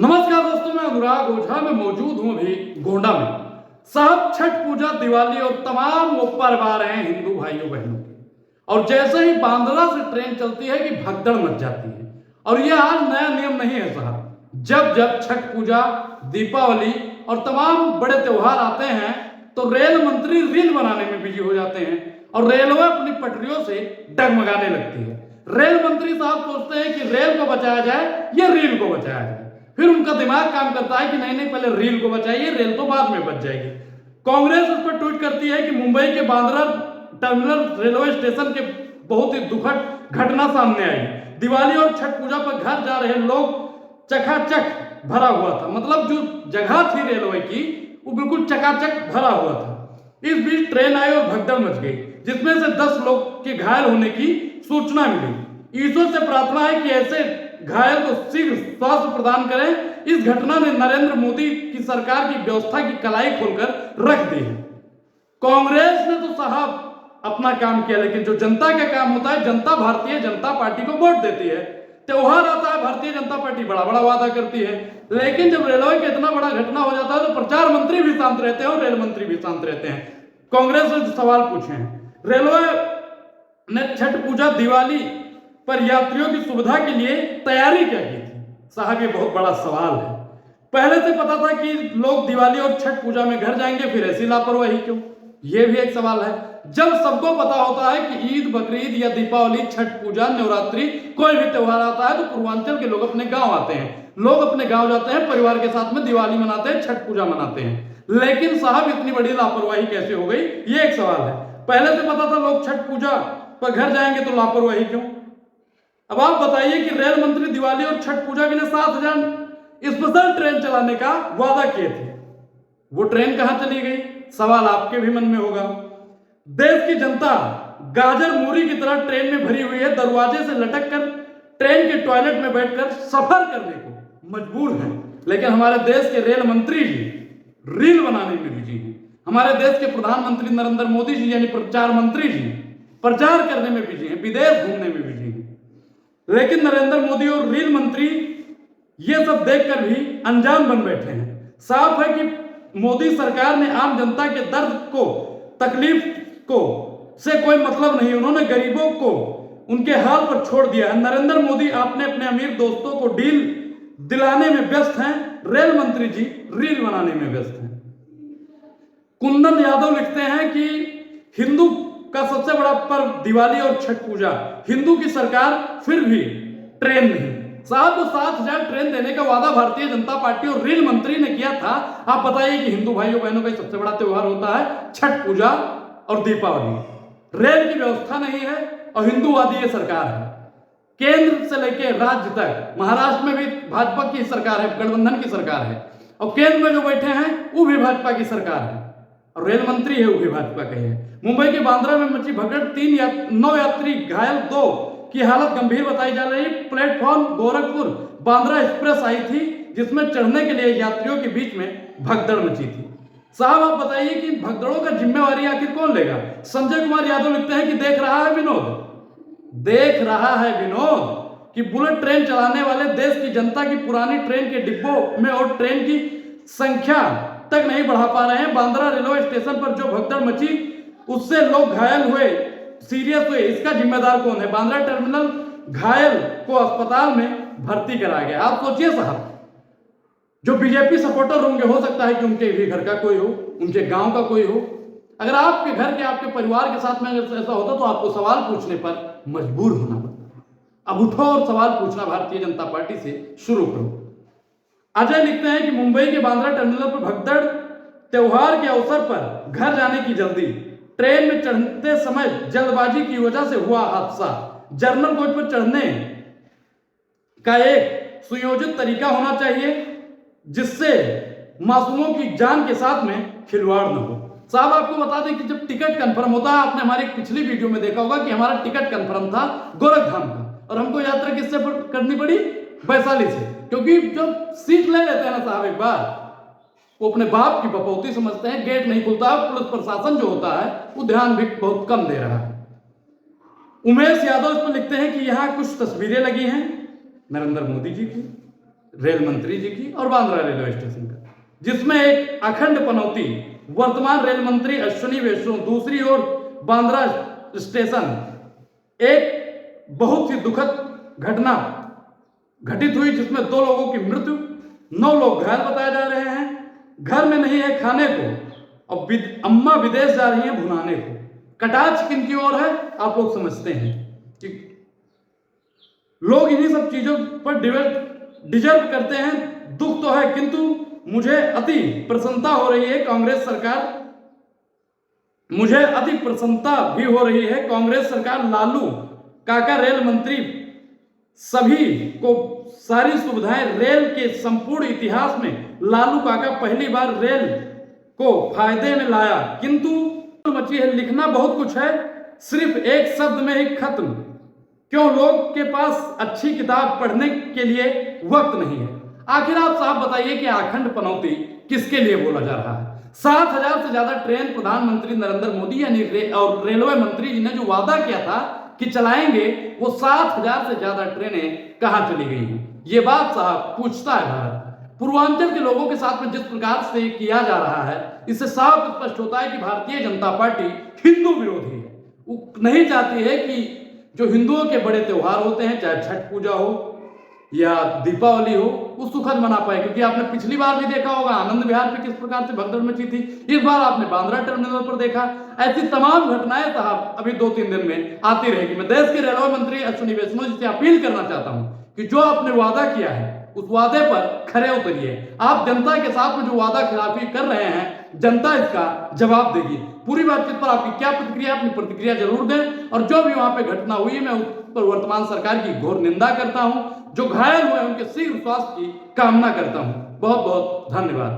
नमस्कार दोस्तों, मैं अनुराग ओझा में मौजूद हूं अभी गोंडा में। साहब, छठ पूजा, दिवाली और तमाम वो पर्व आ रहे हैं हिंदू भाइयों बहनों के, और जैसे ही बांद्रा से ट्रेन चलती है कि भगदड़ मच जाती है। और यह आज नया नियम नहीं है साहब। जब जब छठ पूजा, दीपावली और तमाम बड़े त्योहार आते हैं तो रेल मंत्री रील बनाने में बिजी हो जाते हैं और रेलवे अपनी पटरियों से डगमगाने लगती है। रेल मंत्री साहब सोचते हैं कि रेल को बचाया जाए या रील को बचाया जाए। फिर उनका दिमाग काम करता है कि नहीं, पहले रील को बचाइए, रेल तो बाद में बच जाएगी। कांग्रेस उस पर ट्वीट करती है कि मुंबई के बांद्रा टर्मिनल रेलवे स्टेशन के बहुत ही दुखद घटना सामने आई। दिवाली और छठ पूजा पर घर जा रहे लोग चकाचक भरा हुआ था। मतलब जो जगह थी रेलवे की वो बिल्कुल चकाचक भरा हुआ था। इस बीच ट्रेन आई और भगदड़ मच गई, जिसमें से 10 लोग के घायल होने की सूचना मिली। ईश्वर से प्रार्थना है कि ऐसे घायल को शीघ्र स्वास्थ्य प्रदान करें। इस घटना ने नरेंद्र मोदी की सरकार की व्यवस्था की कलाई खोलकर रख दी है। कांग्रेस ने तो साहब अपना काम किया, लेकिन जो जनता का काम होता है, जनता भारतीय जनता पार्टी को वोट देती है। त्योहार आता है, भारतीय जनता पार्टी बड़ा बड़ा वादा करती है, लेकिन जब रेलवे का इतना बड़ा घटना हो जाता है तो प्रचार मंत्री भी शांत रहते हैं और रेल मंत्री भी शांत रहते हैं। कांग्रेस ने सवाल पूछे हैं, रेलवे ने छठ पूजा, दिवाली पर यात्रियों की सुविधा के लिए तैयारी क्या की थी? साहब, ये बहुत बड़ा सवाल है। पहले से पता था कि लोग दिवाली और छठ पूजा में घर जाएंगे, फिर ऐसी लापरवाही क्यों? ये भी एक सवाल है। जब सबको पता होता है कि ईद, बकरीद या दीपावली, छठ पूजा, नवरात्रि, कोई भी त्योहार आता है तो पूर्वांचल के लोग अपने गांव आते हैं। लोग अपने गांव जाते हैं, परिवार के साथ में दिवाली मनाते हैं, छठ पूजा मनाते हैं। लेकिन साहब, इतनी बड़ी लापरवाही कैसे हो गई? ये एक सवाल है। पहले से पता था लोग छठ पूजा पर घर जाएंगे तो लापरवाही क्यों? अब आप बताइए कि रेल मंत्री दिवाली और छठ पूजा के लिए 7,000 स्पेशल ट्रेन चलाने का वादा किए थे, वो ट्रेन कहां चली गई? सवाल आपके भी मन में होगा। देश की जनता गाजर मूरी की तरह ट्रेन में भरी हुई है। दरवाजे से लटक कर ट्रेन के टॉयलेट में बैठकर सफर करने को मजबूर है, लेकिन हमारे देश के रेल मंत्री जी रील बनाने में बिजी हैं। हमारे देश के प्रधानमंत्री नरेंद्र मोदी जी यानी प्रचार मंत्री जी प्रचार करने में बिजी हैं, विदेश घूमने में बिजी हैं। लेकिन नरेंद्र मोदी और रील मंत्री ये सब देखकर भी अनजान बन बैठे हैं। साफ है कि मोदी सरकार ने आम जनता के दर्द को, तकलीफ को से कोई मतलब नहीं। उन्होंने गरीबों को उनके हाल पर छोड़ दिया है। नरेंद्र मोदी आपने अपने अमीर दोस्तों को डील दिलाने में व्यस्त हैं, रेल मंत्री जी रील बनाने में व्यस्त हैं। कुंदन यादव लिखते हैं कि हिंदू का सबसे बड़ा पर्व दिवाली और छठ पूजा, हिंदू की सरकार फिर भी ट्रेन नहीं। साहब, तो 7,000 ट्रेन देने का वादा भारतीय जनता पार्टी और रेल मंत्री ने किया था। आप बताइए कि हिंदू भाइयों बहनों का सबसे बड़ा त्योहार होता है छठ पूजा और दीपावली। रेल की व्यवस्था नहीं है और हिंदूवादी ये सरकार है। केंद्र से लेकर राज्य तक, महाराष्ट्र में भी भाजपा की सरकार है, गठबंधन की सरकार है, और केंद्र में जो बैठे हैं वो भी भाजपा की सरकार है, और रेल मंत्री है वो भी भाजपा का है। मुंबई के बांद्रा में मची भगदड़, 9 यात्री घायल, 2 की हालत गंभीर बताई जा रही। प्लेटफॉर्म गोरखपुर बांद्रा एक्सप्रेस आई थी, जिसमें चढ़ने के लिए यात्रियों के बीच में भगदड़ मची थी। साहब, आप बताइए कि भगदड़ों का जिम्मेवारी आखिर कौन लेगा? संजय कुमार यादव लिखते हैं कि देख रहा है विनोद कि बुलेट ट्रेन चलाने वाले देश की जनता की पुरानी ट्रेन के डिब्बों में और ट्रेन की संख्या तक नहीं बढ़ा पा रहे हैं। बांद्रा रेलवे स्टेशन पर जो भगदड़ मची उससे लोग घायल हुए, सीरियस हुए, इसका जिम्मेदार कौन है? बांद्रा टर्मिनल घायल को अस्पताल में भर्ती कराया गया। आप सोचिए साहब, जो बीजेपी सपोर्टर होंगे, हो सकता है कि उनके भी घर का कोई हो, उनके गांव का कोई हो। अगर आपके घर के, आपके परिवार के साथ में अगर ऐसा होता तो आपको सवाल पूछने पर मजबूर होना पड़ता। अब उठो और सवाल पूछना भारतीय जनता पार्टी से शुरू करो। अजय लिखते हैं कि मुंबई के बांद्रा टर्मिनल पर भगदड़, त्योहार के अवसर पर घर जाने की जल्दी, ट्रेन में चढ़ते समय जल्दबाजी की वजह से हुआ हादसा। जर्नल कोच पर चढ़ने का एक सुयोजित तरीका होना चाहिए जिससे मासूमों की जान के साथ में खिलवाड़ न हो। साहब, आपको बता दें कि जब टिकट कंफर्म होता है, आपने हमारी पिछली वीडियो में देखा होगा कि हमारा टिकट कंफर्म था गोरखधाम का, और हमको यात्रा किससे करनी पड़ी? वैशाली से, क्योंकि जो सीट ले लेते हैं ना साहब एक बार, वो अपने बाप की बपौती समझते हैं। गेट नहीं खुलता, पुलिस प्रशासन जो होता है वो ध्यान भी बहुत कम दे रहा है। उमेश यादव इस पर लिखते हैं कि यहाँ कुछ तस्वीरें लगी हैं नरेंद्र मोदी जी की, रेल मंत्री जी की और बांद्रा रेलवे स्टेशन का, जिसमें एक अखंड पनौती वर्तमान रेल मंत्री अश्विनी वैष्णव, दूसरी ओर बांद्रा स्टेशन, एक बहुत ही दुखद घटना घटित हुई जिसमें 2 लोगों की मृत्यु, 9 लोग घायल बताए जा रहे हैं। घर में नहीं है खाने को और अम्मा विदेश जा रही हैं भुनाने को। कटाक्ष किनकी ओर है आप लोग समझते हैं कि लोग इन्हीं सब चीजों पर डिजर्व करते हैं। दुख तो है, किंतु मुझे अति प्रसन्नता हो रही है कांग्रेस सरकार, मुझे अति प्रसन्नता भी हो रही है कांग्रेस सरकार, लालू काका रेल मंत्री, सभी को सारी सुविधाएं, रेल के संपूर्ण इतिहास में लालू काका पहली बार रेल को फायदे में लाया। किंतु मची है, लिखना बहुत कुछ है, सिर्फ एक शब्द में ही खत्म। क्यों? लोग के पास अच्छी किताब पढ़ने के लिए वक्त नहीं है। आखिर आप साहब बताइए कि अखंड पनौती किसके लिए बोला जा रहा है? 7,000 से ज्यादा ट्रेन प्रधानमंत्री नरेंद्र मोदी यानी और रेलवे मंत्री जी ने जो वादा किया था कि चलाएंगे, वो 7,000 से ज्यादा ट्रेनें कहां चली गई हैं? ये बात साहब पूछता है भारत। पूर्वांचल के लोगों के साथ में जिस प्रकार से किया जा रहा है, इससे साफ स्पष्ट होता है कि भारतीय जनता पार्टी हिंदू विरोधी है। वो नहीं चाहती है कि जो हिंदुओं के बड़े त्योहार होते हैं, चाहे छठ पूजा हो या दीपावली हो, वो सुखद मना पाए। क्योंकि आपने पिछली बार भी देखा होगा आनंद विहार पे किस प्रकार से भगदड़ मची थी, इस बार आपने बांद्रा टर्मिनल पर देखा। ऐसी तमाम घटनाएं साहब अभी 2-3 दिन में आती रहेगी। मैं देश के रेलवे मंत्री अश्विनी वैष्णव जी से अपील करना चाहता हूं कि जो आपने वादा किया है उस वादे पर खरे उतरिए। आप जनता के साथ में जो वादा खिलाफी कर रहे हैं, जनता इसका जवाब देगी। पूरी बातचीत पर आपकी क्या प्रतिक्रिया, अपनी प्रतिक्रिया जरूर दें। और जो भी वहां पे घटना हुई है, मैं उस पर वर्तमान सरकार की घोर निंदा करता हूं। जो घायल हुए उनके शीघ्र स्वास्थ्य की कामना करता हूं। बहुत बहुत धन्यवाद।